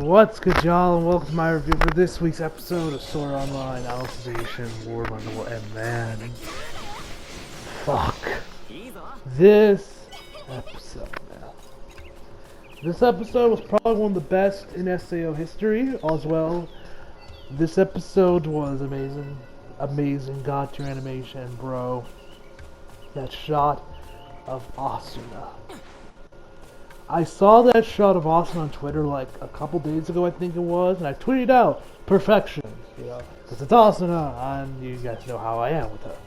What's good, y'all, and welcome to my review for this week's episode of Sword Online Alicization War of Underworld. And man, fuck this episode, man. This episode was probably one of the best in SAO history as well. This episode was amazing. Amazing god tier animation, bro. That shot of Asuna. I saw that shot of Asuna on Twitter like a couple days ago, I think it was, and I tweeted out, perfection, you know, because it's Asuna, and you guys know how I am with her.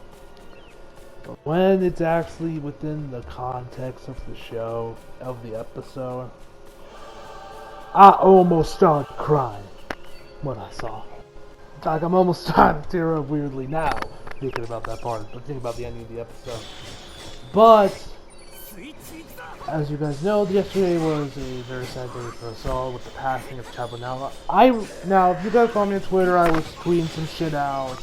But when it's actually within the context of the show, of the episode, I almost started crying when I saw her. Like, I'm almost starting to tear up weirdly now, thinking about that part, but thinking about the ending of the episode. But as you guys know, yesterday was a very sad day for us all with the passing of Chabo. Now, if you guys follow me on Twitter, I was tweeting some shit out,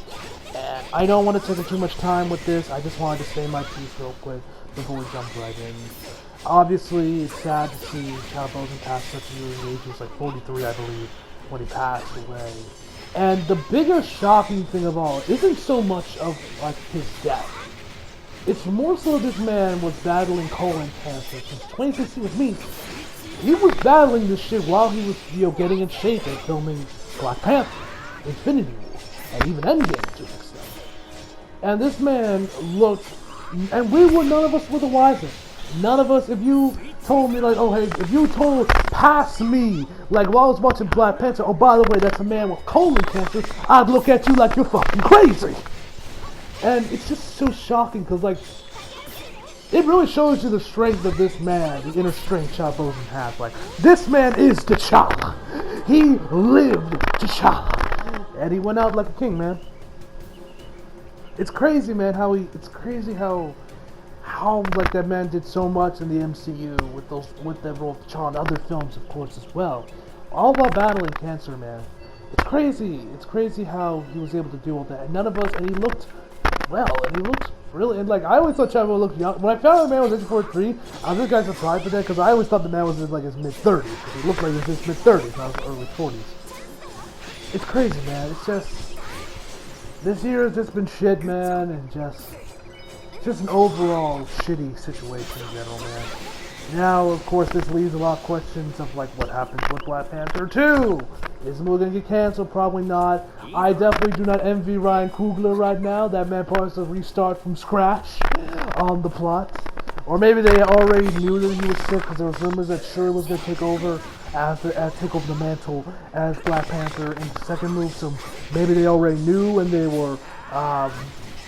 and I don't want to take too much time with this. I just wanted to say my piece real quick before we jump right in. Obviously, it's sad to see Chabo pass such a young age. He was like 43, I believe, when he passed away. And the bigger shocking thing of all isn't so much of like his death. It's more so this man was battling colon cancer since 2016 with me. He was battling this shit while he was, getting in shape and filming Black Panther, Infinity War, and even Endgame to an extent. And this man looked, and none of us were the wiser. None of us, if you told me like, oh hey, if you told past me, like while I was watching Black Panther, oh by the way, that's a man with colon cancer, I'd look at you like you're fucking crazy. And it's just so shocking because, like, it really shows you the strength of this man, the inner strength Chabo has. Like, this man is T'Challa. He lived T'Challa. And he went out like a king, man. It's crazy, man, it's crazy how like, that man did so much in the MCU with that role of T'Challa and other films, of course, as well. All while battling cancer, man. It's crazy how he was able to do all that. And none of us, and he looked well, and he looked really, and like, I always thought Chavo looked young. When I found the man was age 43, I was just kind of surprised with that, because I always thought the man was in like his mid-30s, because he looked like he was in his mid-30s, not his early 40s. It's crazy, man. It's just, this year has just been shit, man, and just an overall shitty situation in general, man. Now, of course, this leaves a lot of questions of like what happens with Black Panther 2. Is the movie gonna get canceled? Probably not. I definitely do not envy Ryan Coogler right now. That man probably has to restart from scratch on the plot. Or maybe they already knew that he was sick because there was rumors that Shuri was gonna take over take over the mantle as Black Panther in the second move. So maybe they already knew and they were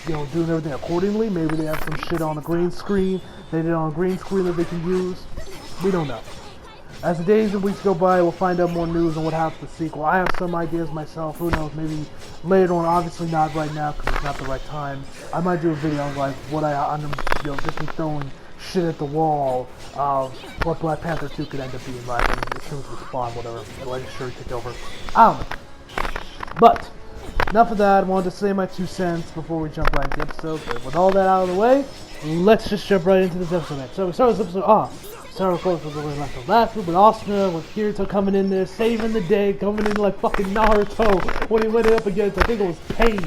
doing everything accordingly. Maybe they have some shit on a green screen. They did on a green screen that they can use. We don't know. As the days and weeks go by, we'll find out more news on what happens to the sequel. I have some ideas myself. Who knows? Maybe later on. Obviously not right now because it's not the right time. I might do a video on like what just be throwing shit at the wall of what Black Panther 2 could end up being like, and as soon as we spawn, whatever, and let Shuri take over. I don't know. But enough of that. I wanted to say my 2 cents before we jump right into the episode. But with all that out of the way, let's just jump right into this episode, man. So we start this episode off. Start, of course, with the last week with Asuna, with Kirito coming in there, saving the day, coming in like fucking Naruto when he went up against, I think it was Pain,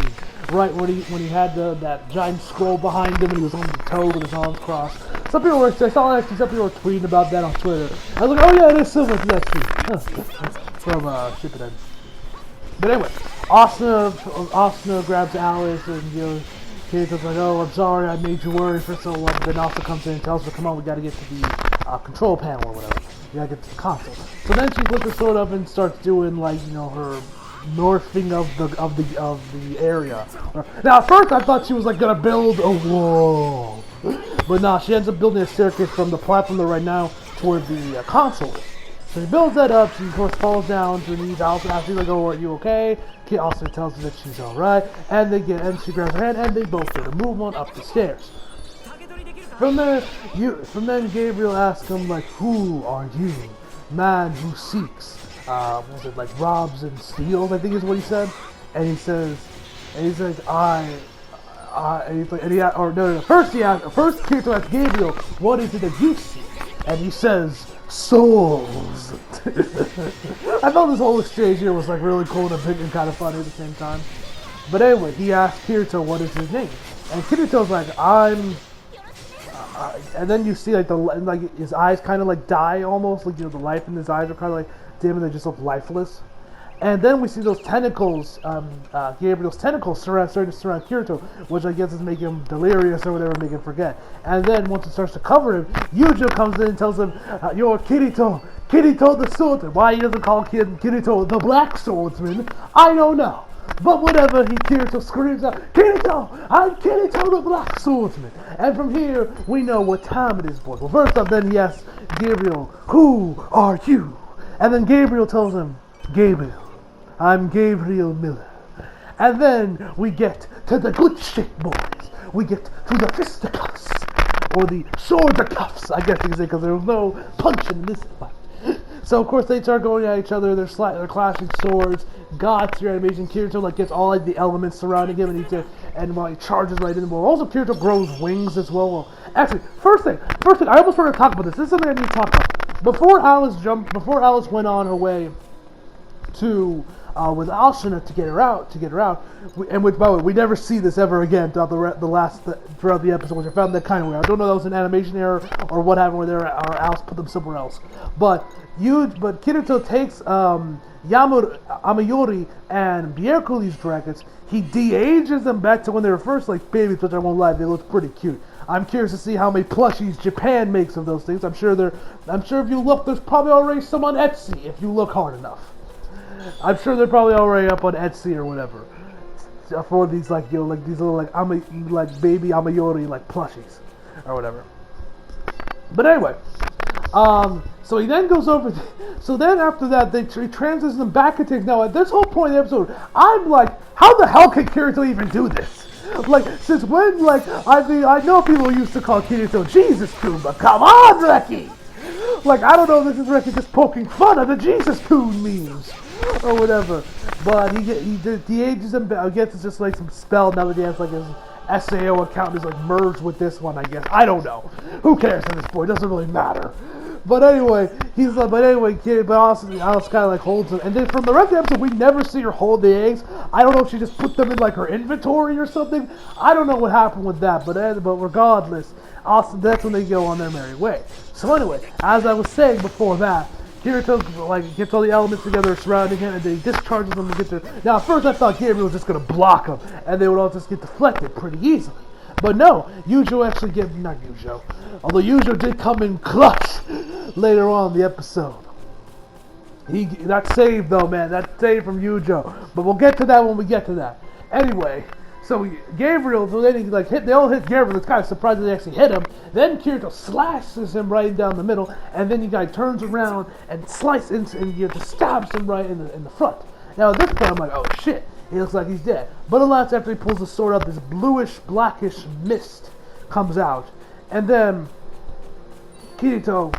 right, when he had that giant scroll behind him and he was on the toe with his arms crossed. Some people were tweeting about that on Twitter. I was like, oh yeah, it is similar to that tweet. From Shippuden. But anyway, Asuna grabs Alice and Kirito's like, oh, I'm sorry I made you worry for so long. But then also comes in and tells her, come on, we gotta get to the control panel or whatever. You gotta get to the console. So then she puts her sword up and starts doing like, her northing of the area. Now at first I thought she was like gonna build a wall. But nah, she ends up building a staircase from the platform there right now toward the console. So she builds that up, she of course falls down to her knees. Alice asks her, like, oh, are you okay? Kit also tells her that she's alright, and she grabs her hand and they both get a move on up the stairs. From then Gabriel asks him, like, who are you? Man who seeks, robs and steals, I think is what he said. And he says, first Kirito asks Gabriel, what is it that you seek? and he says, souls. I thought this whole exchange here was like really cool and kind of funny at the same time. But anyway, he asks Kirito what is his name, and Kirito's like, I'm. And then you see like his eyes kind of like die almost, like, you know, the life in his eyes are kind of like dim and they just look lifeless. And then we see those tentacles, Gabriel's tentacles starting to surround Kirito, which I guess is making him delirious or whatever, make him forget. And then once it starts to cover him, Yujo comes in and tells him, you're Kirito the swordsman. Why he doesn't call Kirito the black swordsman, I don't know. But whatever, Kirito screams out, Kirito! I'm Kirito the black swordsman! And from here, we know what time it is, boys. Well, first off, then he asks Gabriel, who are you? And then Gabriel tells him, Gabriel. I'm Gabriel Miller. And then we get to the good shit, boys. We get to the fisticuffs. Or the sword-cuffs, I guess you could say, because there was no punching in this fight. So, of course, they start going at each other. They're clashing swords. God, through animation, Kirito like gets all like the elements surrounding him, and while he charges right in. Well, also Kirito grows wings as well. Well, actually, first thing, I almost forgot to talk about this. This is something I need to talk about. Before Alice went on her way to with Alshina to get her out, and which, by the way, we never see this ever again throughout throughout the episode, which I found that kind of weird. I don't know if that was an animation error or what happened where Alice put them somewhere else. But Kirito takes Amayori and Byakuli's dragons. He de-ages them back to when they were first like babies, which I won't lie, they look pretty cute. I'm curious to see how many plushies Japan makes of those things. I'm sure if you look, there's probably already some on Etsy if you look hard enough. I'm sure they're probably already up on Etsy or whatever for these like, you know, like these little like baby Amayori like plushies or whatever. But anyway, so he then goes over. So then after that, he transitions them back into. Now at this whole point in the episode, I'm like, how the hell can Kirito even do this? Like, since when? Like, I mean, I know people used to call Kirito Jesus-kun, but come on, Reki! Like, I don't know if this is Reki just poking fun at the Jesus-kun memes or whatever. But he ages him. I guess it's just like some spell now that he has like his SAO account is like merged with this one. I guess I don't know. Who cares at this point? It doesn't really matter. But anyway, he's like, but also Alice kind of like holds them, and then from the rest of the episode, we never see her hold the eggs. I don't know if she just put them in like her inventory or something. I don't know what happened with that, but regardless, also that's when they go on their merry way. So anyway, as I was saying before that, Kirito like gets all the elements together surrounding him, and then he discharges them to get there. Now at first I thought Gabriel was just gonna block them, and they would all just get deflected pretty easily. But no, Yujo actually not Yujo. Although Yujo did come in clutch later on in the episode. That saved though, man. That saved from Yujo. But we'll get to that when we get to that. Anyway, so Gabriel, so then they all hit Gabriel. It's kind of surprising they actually hit him. Then Kirito slashes him right down the middle, and then the guy turns around and slices and just stabs him right in the front. Now at this point I'm like, oh shit. He looks like he's dead. But alas, after he pulls the sword out, this bluish, blackish mist comes out. And then Kirito,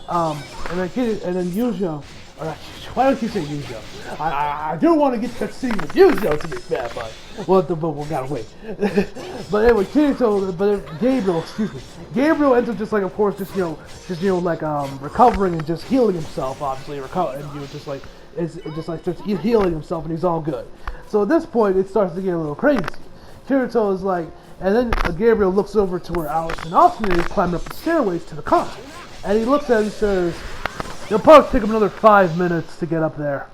and then Yujo, why don't you say Yujo? I do want to get to see with Yujo, to be fair, but we gotta wait. But anyway, Gabriel ends up just like, of course, recovering and just healing himself, obviously, starts healing himself, and he's all good. So at this point, it starts to get a little crazy. Kirito is like, and then Gabriel looks over to where Alice and Austin is climbing up the stairways to the concert. And he looks at it and says, it'll probably take him another 5 minutes to get up there.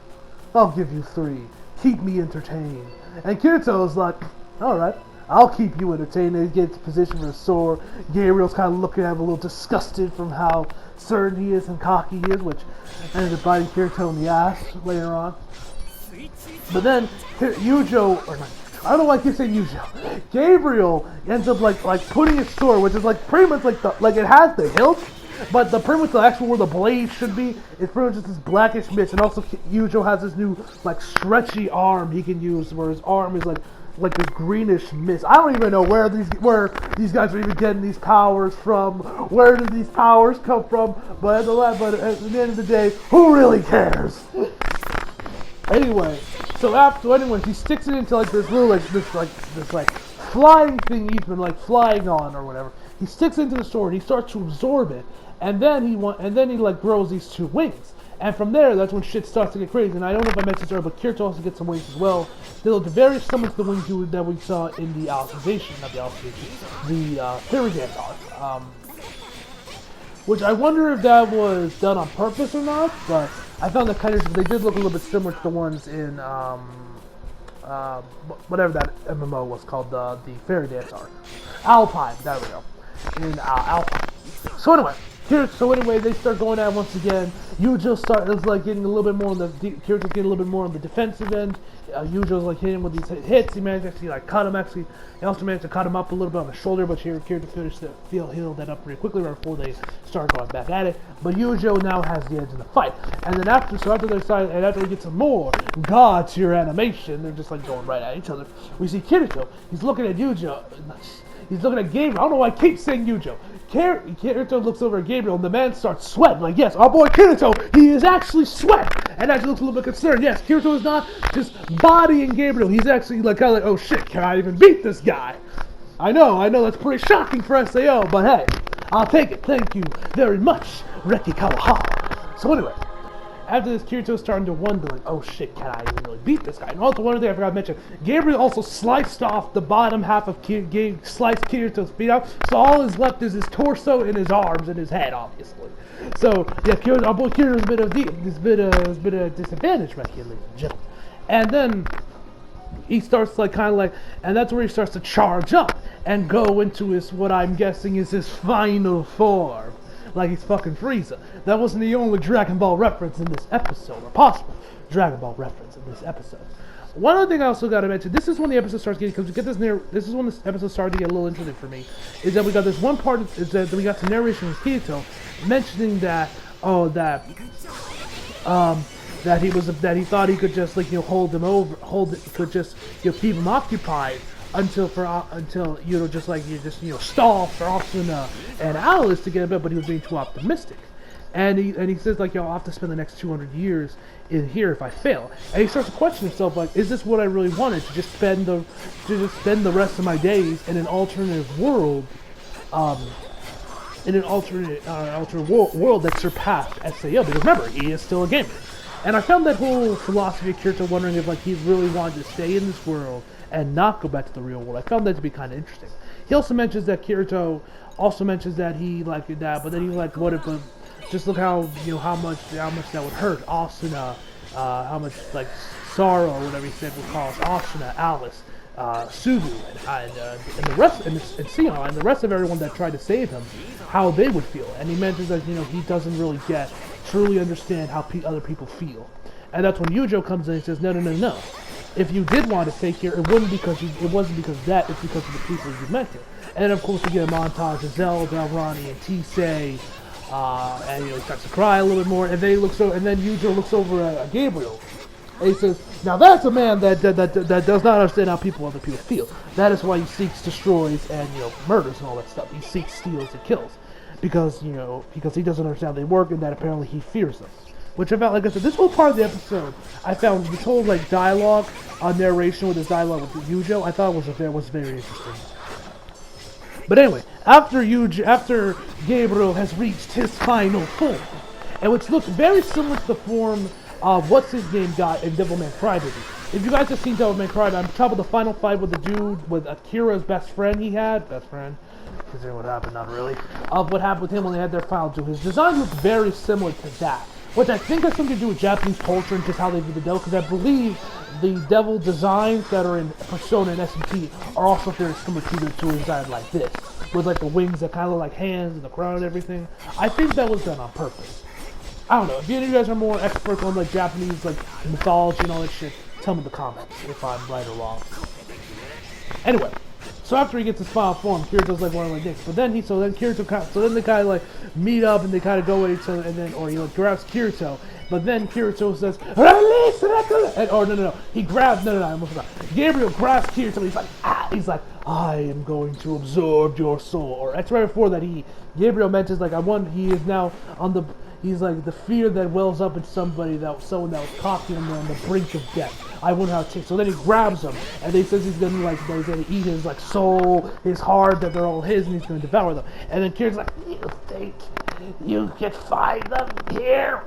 I'll give you 3. Keep me entertained. And Kirito is like, alright, I'll keep you entertained. And he gets positioned for the sword. Gabriel's kind of looking at him a little disgusted from how certain he is and cocky he is, which ended up biting Kirito in the ass later on. But then Yujo, or not, I don't know why I keep saying Yujo. Gabriel ends up like putting his sword, which is like pretty much like it has the hilt, but pretty much the actual where the blade should be, it's pretty much just this blackish mist. And also Yujo has this new like stretchy arm he can use, where his arm is like a greenish mist. I don't even know where these guys are even getting these powers from. Where did these powers come from? But at the end of the day, who really cares? Anyway, so he sticks it into like this little this flying thing he's been like flying on or whatever. He sticks into the sword. He starts to absorb it, and then he like grows these 2 wings. And from there, that's when shit starts to get crazy. And I don't know if I mentioned this earlier, but Kirito also gets some wings as well. They look very similar to the wings that we saw in the Alicization, not the Alicization, the Fairy Dance arc. Which I wonder if that was done on purpose or not, but I found that kind of, they did look a little bit similar to the ones in, whatever that MMO was called, the Fairy Dance arc. Alpine, there we go. In Alpine. So anyway, they start going at it once again. Yujo's like getting a little bit more on Kirito's getting a little bit more on the defensive end. Yujo's like hitting him with these hits. He managed to actually like cut him. Actually, he also managed to cut him up a little bit on the shoulder, but Kirito finished to heal that up pretty quickly right before they start going back at it. But Yujo now has the edge in the fight. And then after we get some more god tier animation, they're just like going right at each other. We see Kirito. He's looking at Yujo. He's looking at Gabriel. I don't know why I keep saying Yujo. Kirito looks over at Gabriel, and the man starts sweating. Like, yes, our boy Kirito, he is actually sweating. And actually looks a little bit concerned. Yes, Kirito is not just bodying Gabriel. He's actually like kind of like, oh shit, can I even beat this guy? I know, that's pretty shocking for SAO, but hey, I'll take it. Thank you very much, Reki Kawahara. So anyway, after this, Kirito's starting to wonder, like, oh shit, can I even really beat this guy? And also, one other thing I forgot to mention, Gabriel also sliced off the bottom half of sliced Kirito's feet out, so all is left is his torso and his arms and his head, obviously. So, yeah, our boy Kirito's a bit of disadvantage right here, ladies and gentlemen. And then he starts and that's where he starts to charge up and go into what I'm guessing is his final form. Like he's fucking Frieza. That wasn't the only Dragon Ball reference in this episode, or possible Dragon Ball reference in this episode. One other thing I also gotta mention, this is when the episode starts getting, because this is when this episode started to get a little interesting for me, is that we got this one part, is that we got some narration with Kirito mentioning that he thought he could just keep him occupied until stall for Asuna and Alice to get a bit, but he was being too optimistic. And he says like, I'll have to spend the next 200 years in here if I fail. And he starts to question himself, like, is this what I really wanted, to just spend the rest of my days in an alternative world, in an alternate world that surpassed SAO? Because remember, he is still a gamer. And I found that whole philosophy of Kirito wondering if he really wanted to stay in this world and not go back to the real world. I found that to be kind of interesting. He also mentions that Kirito he liked that, but then he's like, what if just look how much that would hurt Asuna, how much sorrow or whatever he said would cause Asuna, Alice, Sugu, and the rest, and Sion, and the rest of everyone that tried to save him, how they would feel. And he mentions that he doesn't really truly understand how other people feel. And that's when Yujo comes in and says, no. If you did want to stay here, it wasn't because of that, it's because of the people you met it. And then of course we get a montage of Zelda, Ronnie, and Tisei, and he starts to cry a little bit more, and then Yujo looks over at Gabriel, and he says, now that's a man that does not understand how other people feel. That is why he seeks, destroys, and murders and all that stuff. He seeks, steals, and kills. Because he doesn't understand how they work, and that apparently he fears them. Which I felt, like I said, this whole part of the episode, I found this whole dialogue, narration with this dialogue with Yujo, I thought was very interesting. But anyway, after Gabriel has reached his final form, and which looks very similar to the form of what's his name got in Devilman Crybaby. If you guys have seen Devilman Crybaby, I'm talking about the final fight with the dude, with Akira's best friend, considering what happened, not really, of what happened with him when they had their final duel. His design looks very similar to that, which I think has something to do with Japanese culture and just how they view the devil, because I believe the devil designs that are in Persona and SMT are also very similar to a design like this, with the wings that kind of look like hands and the crown and everything. I think that was done on purpose. I don't know, if any of you guys are more experts on Japanese mythology and all that shit, tell me in the comments if I'm right or wrong. Anyway, so after he gets his final form, Kirito's one of dicks. But then they kind of meet up and they kind of go at each other, and then he grabs Kirito. But then Kirito says, "Release Reku!" I almost forgot. Gabriel grabs Kirito. He's like, I am going to absorb your soul. Or that's right before that, Gabriel mentions he is now he's like the fear that wells up in someone that was cocky and on the brink of death. I wonder how it tastes. So then he grabs him, and he says he's gonna eat his like soul, his heart, that they're all his, and he's gonna devour them. And then Kira's like, you think you can find them here?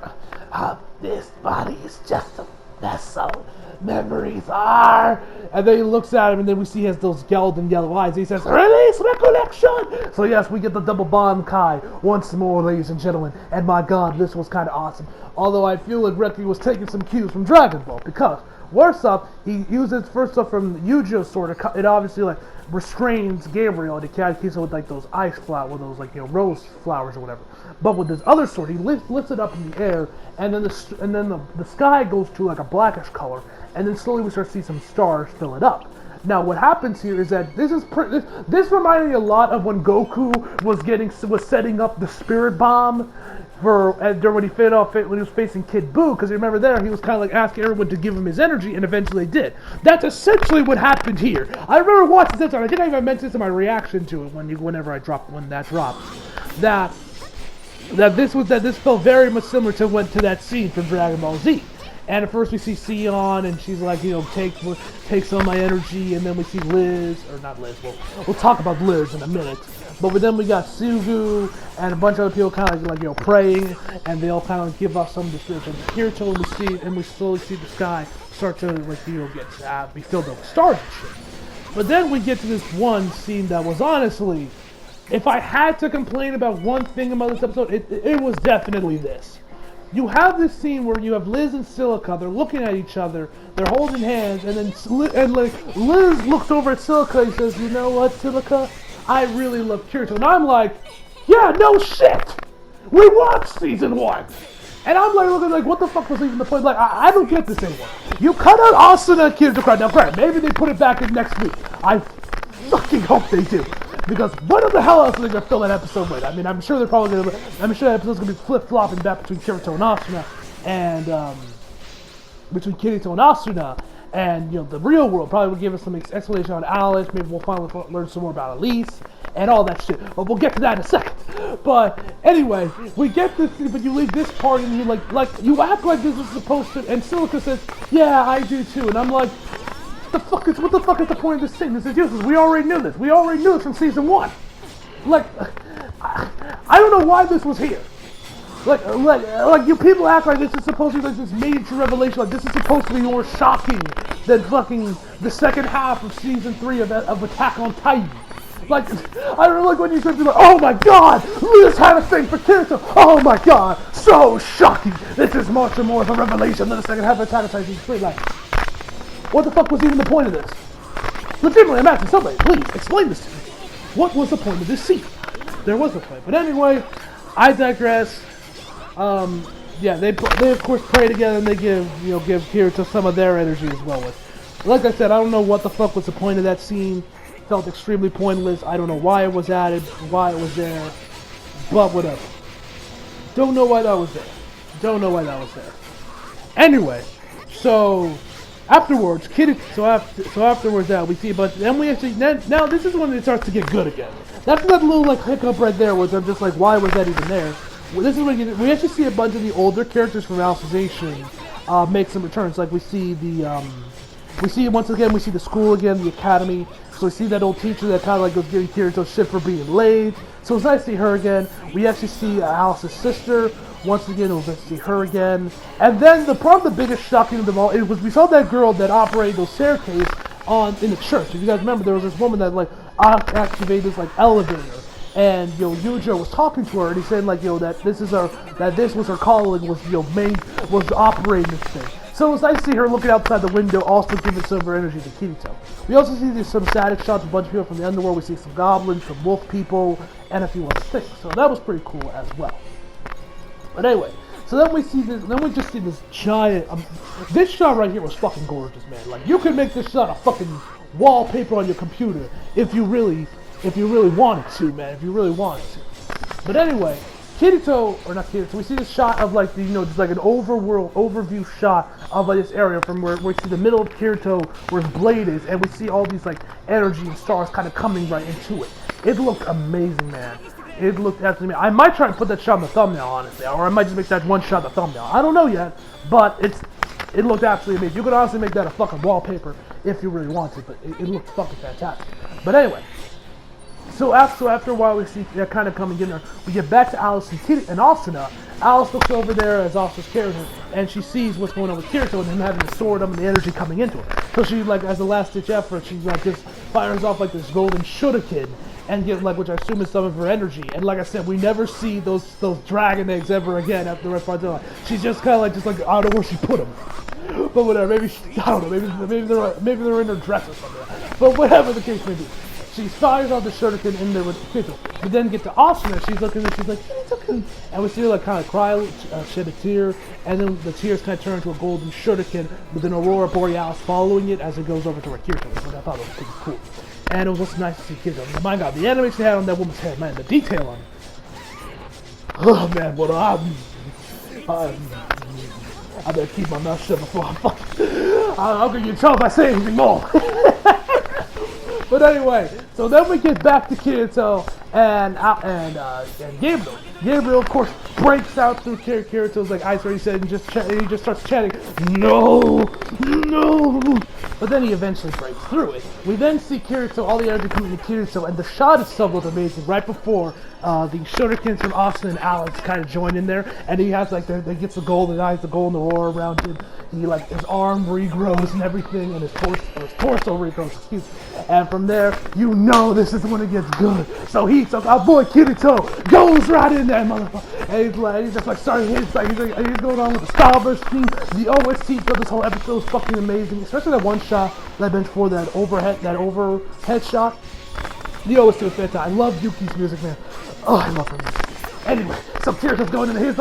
This body is just a vessel. Memories are. And then he looks at him, and then we see he has those golden yellow eyes. He says, release recollection. So yes, we get the double bond Kai once more, ladies and gentlemen. And my God, this was kind of awesome. Although I feel like Reki was taking some cues from Dragon Ball, because worse up, he uses first off from Yujo's sword. It obviously like restrains Gabriel, and it keeps it with like those ice flowers, with those like rose flowers or whatever. But with his other sword, he lifts it up in the air, and then the sky goes to like a blackish color, and then slowly we start to see some stars fill it up. Now, what happens here is that this reminded me a lot of when Goku was setting up the Spirit Bomb when he was facing Kid Buu, because remember there he was kind of like asking everyone to give him his energy, and eventually they did. That's essentially what happened here. I remember watching this, and I think I even mentioned this in my reaction to it when that dropped. That this felt very much similar to that scene from Dragon Ball Z. And at first we see Sion, and she's like, take some of my energy, and then we see Liz, or not Liz, we'll talk about Liz in a minute. But then we got Sugu, and a bunch of other people kind of like praying, and they all kind of give us some of the spiritual Kirito, and we slowly see the sky start to be filled up with stars and shit. But then we get to this one scene that was honestly, if I had to complain about one thing about this episode, it was definitely this. You have this scene where you have Liz and Silica, they're looking at each other, they're holding hands, and then Liz looks over at Silica and says, you know what, Silica? I really love Kirito. And I'm like, yeah, no shit! We watched season 1! And I'm like looking like, what the fuck was even the point? Like, I don't get this anymore. You cut out Asuna and Kirito crowd. Now, granted, maybe they put it back in next week. I fucking hope they do. Because what the hell else are they going to fill that episode with? I mean, I'm sure that episode's going to be flip-flopping back between Kirito and Asuna, and, between Kirito and Asuna, and, the real world probably will give us some explanation on Alice. Maybe we'll finally learn some more about Elise, and all that shit. But we'll get to that in a second. But, anyway, we get this, but you leave this part, and you, you act like this is supposed to, and Silica says, yeah, I do too, and I'm like, what the fuck is the point of this thing? This is useless. We already knew this. We already knew this from season 1. Like, I don't know why this was here. Like you people act like this is supposed to be like this major revelation. Like this is supposed to be more shocking than fucking the second half of season 3 of Attack on Titan. Like, I don't like when you could be like, oh my god, Liz had a thing for Kirito. Oh my god, so shocking. This is much more of a revelation than the second half of Attack on Titan season 3. Like, what the fuck was even the point of this? Legitimately, I'm asking somebody, please, explain this to me. What was the point of this scene? There was a point. But anyway, I digress. Yeah, they of course pray together, and they give Kirito some of their energy as well. Like I said, I don't know what the fuck was the point of that scene. It felt extremely pointless. I don't know why it was added, why it was there, but whatever. Don't know why that was there. Anyway, so afterwards, afterwards that we see a bunch. Then we actually now this is when it starts to get good again. That's that little like hiccup right there, where I'm just like, why was that even there? Well, this is when we actually see a bunch of the older characters from Alicization make some returns. Like we see once again the school again, the academy. So we see that old teacher that kind of like was giving Kirito shit for being late. So it's nice to see her again. We actually see Alice's sister. Once again, it was nice to see her again. And then the biggest shocking of them all, was we saw that girl that operated those staircase in the church. If you guys remember, there was this woman that like activated this like elevator. And Yujo was talking to her, and he said like that this was her calling, was operating this thing. So it was nice to see her looking outside the window, also giving some of her energy to Kirito. We also see some static shots of a bunch of people from the Underworld. We see some goblins, some wolf people, and a few other things. So that was pretty cool as well. But anyway, so then we see this. Then we just see this giant. This shot right here was fucking gorgeous, man. Like you could make this shot a fucking wallpaper on your computer if you really wanted to, man. If you really wanted to. But anyway, Kirito, we see this shot of like just like an overview shot of like this area from where we see the middle of Kirito where his blade is, and we see all these like energy and stars kind of coming right into it. It looked amazing, man. It looked absolutely amazing. I might try and put that shot in the thumbnail, honestly, or I might just make that one shot the thumbnail. I don't know yet, but it looked absolutely amazing. You could honestly make that a fucking wallpaper if you really wanted, but it looked fucking fantastic. But anyway, so after a while we see they're kind of coming in there. We get back to Alice and Asuna. Alice looks over there as Asuna's character, and she sees what's going on with Kirito and him having the sword up and the energy coming into her. So she, like, as a last-ditch effort, she like just fires off like this golden shuriken and get like, which I assume is some of her energy. And like I said, we never see those dragon eggs ever again after the rest part of the line. She's just kind of like I don't know where she put them, but whatever. Maybe I don't know. Maybe they're in her dress or something. But whatever the case may be. She fires out the shuriken in there with Kirito. We then get to Asuna. She's looking and she's like, Kirito-kun. And we see her like kind of cry, shed a tear, and then the tears kind of turn into a golden shuriken with an aurora borealis following it as it goes over to her Kirito, which I thought was pretty cool. And it was just nice to see Kirito. My God, the animation they had on that woman's head, man, the detail on it. Oh man, what I better keep my mouth shut before I fuck. How can you tell if I say anything more? But anyway, so then we get back to Kirito and Gabriel. Gabriel, of course, breaks out through Kirito's like ice he said, and he just starts chanting, "No, no!" But then he eventually breaks through it. We then see Kirito, all the energy coming to Kirito, and the shot itself was amazing. Right before the shurikens from Austin and Alex kind of join in there, and he has like they gets the golden eyes, the golden aurora around him. He like his arm regrows and everything, and his torso regrows. Excuse me. And from there, you know this is when it gets good. So our boy Kirito goes right in there, motherfucker. And he's just like starting he's going on with the Starburst theme. The OST for this whole episode is fucking amazing, especially that one shot that been for that overhead shot. The OST was fantastic. I love Yuki's music, man. Oh, I love her music. Anyway, so Kirito's going in, he's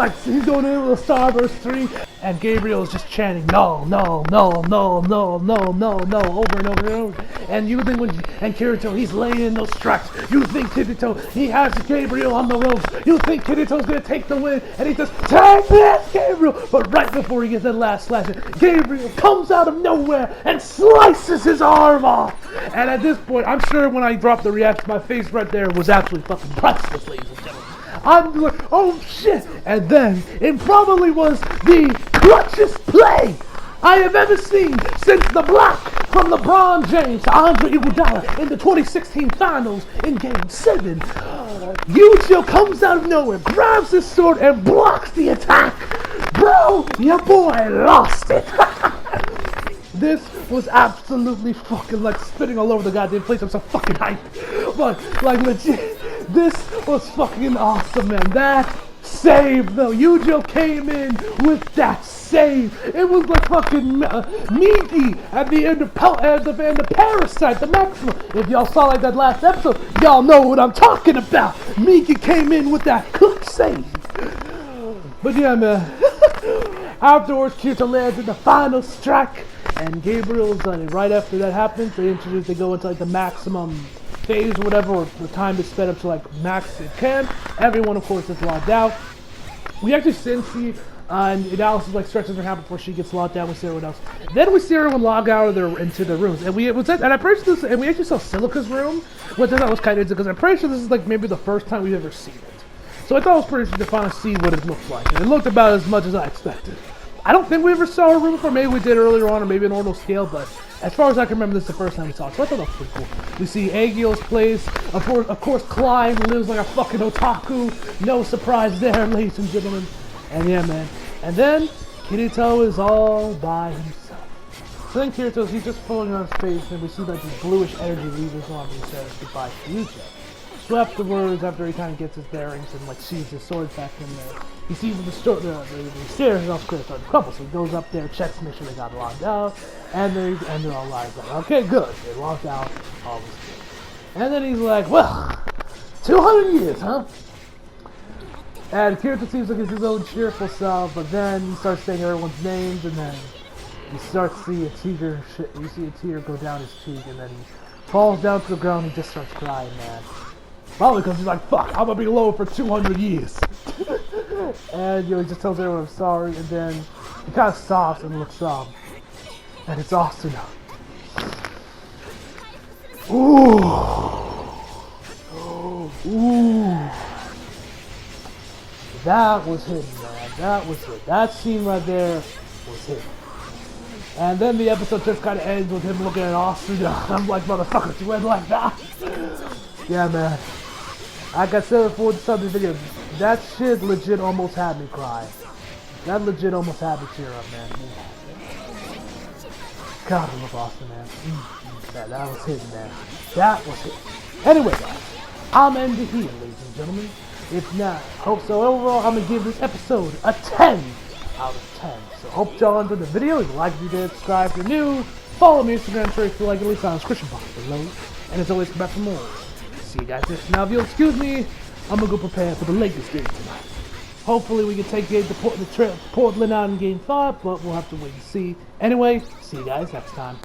going in with a Starburst 3, and Gabriel is just chanting, no, no, no, no, no, no, no, no, over and over and over. And you think and Kirito, he's laying in those strikes. You think Kirito, he has Gabriel on the ropes. You think Kirito's gonna take the win, and he just, take this, Gabriel! But right before he gets that last slash, Gabriel comes out of nowhere and slices his arm off. And at this point, I'm sure when I dropped the reaction, my face right there was absolutely fucking priceless, ladies and gentlemen. I'm like, oh shit! And then it probably was the clutchest play I have ever seen since the block from LeBron James to Andre Iguodala in the 2016 Finals in Game 7. Yujiro comes out of nowhere, grabs his sword, and blocks the attack. Bro, your boy lost it. This was absolutely fucking like spitting all over the goddamn place. I'm so fucking hyped. But like legit, this was fucking awesome, man. That save though, Yujiro came in with that save. It was like fucking Miki at the end of Parasite, the maximum. If y'all saw like that last episode, y'all know what I'm talking about. Miki came in with that quick save. But yeah, man. Afterwards, Kirito lands in the final strike. And Gabriel's done it. Right after that happens, they go into like the maximum phase or whatever, or the time is sped up to like max it can. Everyone, of course, is locked out. We actually see, and Alice is like stretching her hand before she gets locked down. We see everyone else. Then we see everyone log out of into their rooms, and I'm pretty sure this, and we actually saw Silica's room, which I thought was kind of interesting because I'm pretty sure this is like maybe the first time we've ever seen it. So I thought it was pretty interesting to finally see what it looked like, and it looked about as much as I expected. I don't think we ever saw a room before. Maybe we did earlier on, or maybe an orbital scale, but as far as I can remember, this is the first time we saw it, so I thought that was pretty cool. We see Agil's place. Of course, Klein lives like a fucking otaku. No surprise there, ladies and gentlemen. And yeah, man. And then, Kirito is all by himself. So then Kirito's, he's just pulling on his face, and we see like this bluish energy leave his arm, and he says goodbye to Yujiro. So afterwards, after he kind of gets his bearings and like sees his sword back in there, he sees the stairs and all starting to crumble. So he goes up there, checks to make sure they got locked out, and they're all locked out. Okay, good. They locked out. All was good. And then he's like, well, 200 years, huh? And Kirito seems like he's his own cheerful self, but then he starts saying everyone's names, and then you start to see a tear. You see a tear go down his cheek, and then he falls down to the ground. And he just starts crying, man. Probably because he's like, fuck, I'm gonna be alone for 200 years. And he just tells everyone I'm sorry, and then he kind of stops and looks up, and it's Asuna. Ooh. Ooh. That was hidden, man. That was it. That scene right there was hidden. And then the episode just kind of ends with him looking at Austin. I'm like, motherfucker, you went like that? Yeah, man. Like I said before the Sunday video, that shit legit almost had me cry. That legit almost had me tear up, man. God, I love Austin, man. That was hidden, man. That was hidden. Anyway, guys, I'm ending here, ladies and gentlemen. If not, hope so. Overall, I'm gonna give this episode a 10 out of 10. So hope y'all enjoyed the video. If you like, if you did, subscribe if you're new. Follow me on Instagram, Twitter if you like, at least on the description box below. And as always, come back for more. See you guys next. Now, if you'll excuse me, I'm gonna go prepare for the Lakers game tonight. Hopefully, we can take the trip to Portland out in Game 5, but we'll have to wait and see. Anyway, see you guys next time.